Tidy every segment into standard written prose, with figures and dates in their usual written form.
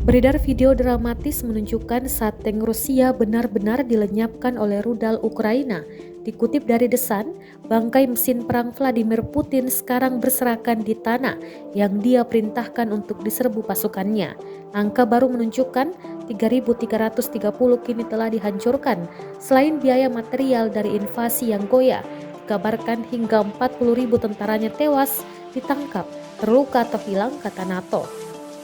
Beredar video dramatis menunjukkan saat tank Rusia benar-benar dilenyapkan oleh rudal Ukraina. Dikutip dari The Sun, bangkai mesin perang Vladimir Putin sekarang berserakan di tanah yang dia perintahkan untuk diserbu pasukannya. Angka baru menunjukkan 3.330 kini telah dihancurkan. Selain biaya material dari invasi yang goyah, dikabarkan hingga 40.000 tentaranya tewas, ditangkap, terluka atau hilang, kata NATO.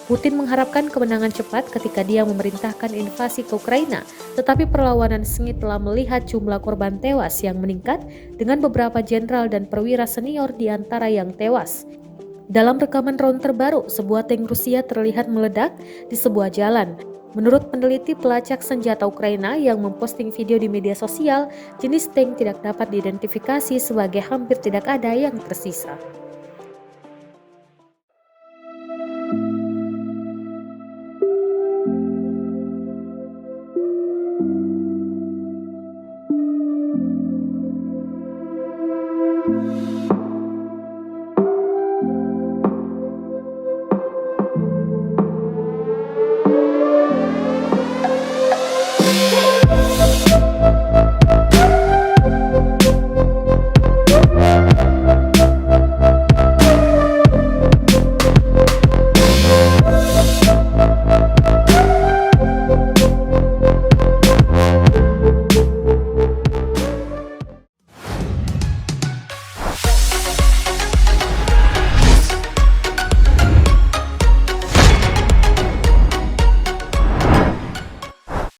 Putin mengharapkan kemenangan cepat ketika dia memerintahkan invasi ke Ukraina, tetapi perlawanan sengit telah melihat jumlah korban tewas yang meningkat dengan beberapa jenderal dan perwira senior di antara yang tewas. Dalam rekaman drone terbaru, sebuah tank Rusia terlihat meledak di sebuah jalan. Menurut peneliti pelacak senjata Ukraina yang memposting video di media sosial, jenis tank tidak dapat diidentifikasi sebagai hampir tidak ada yang tersisa.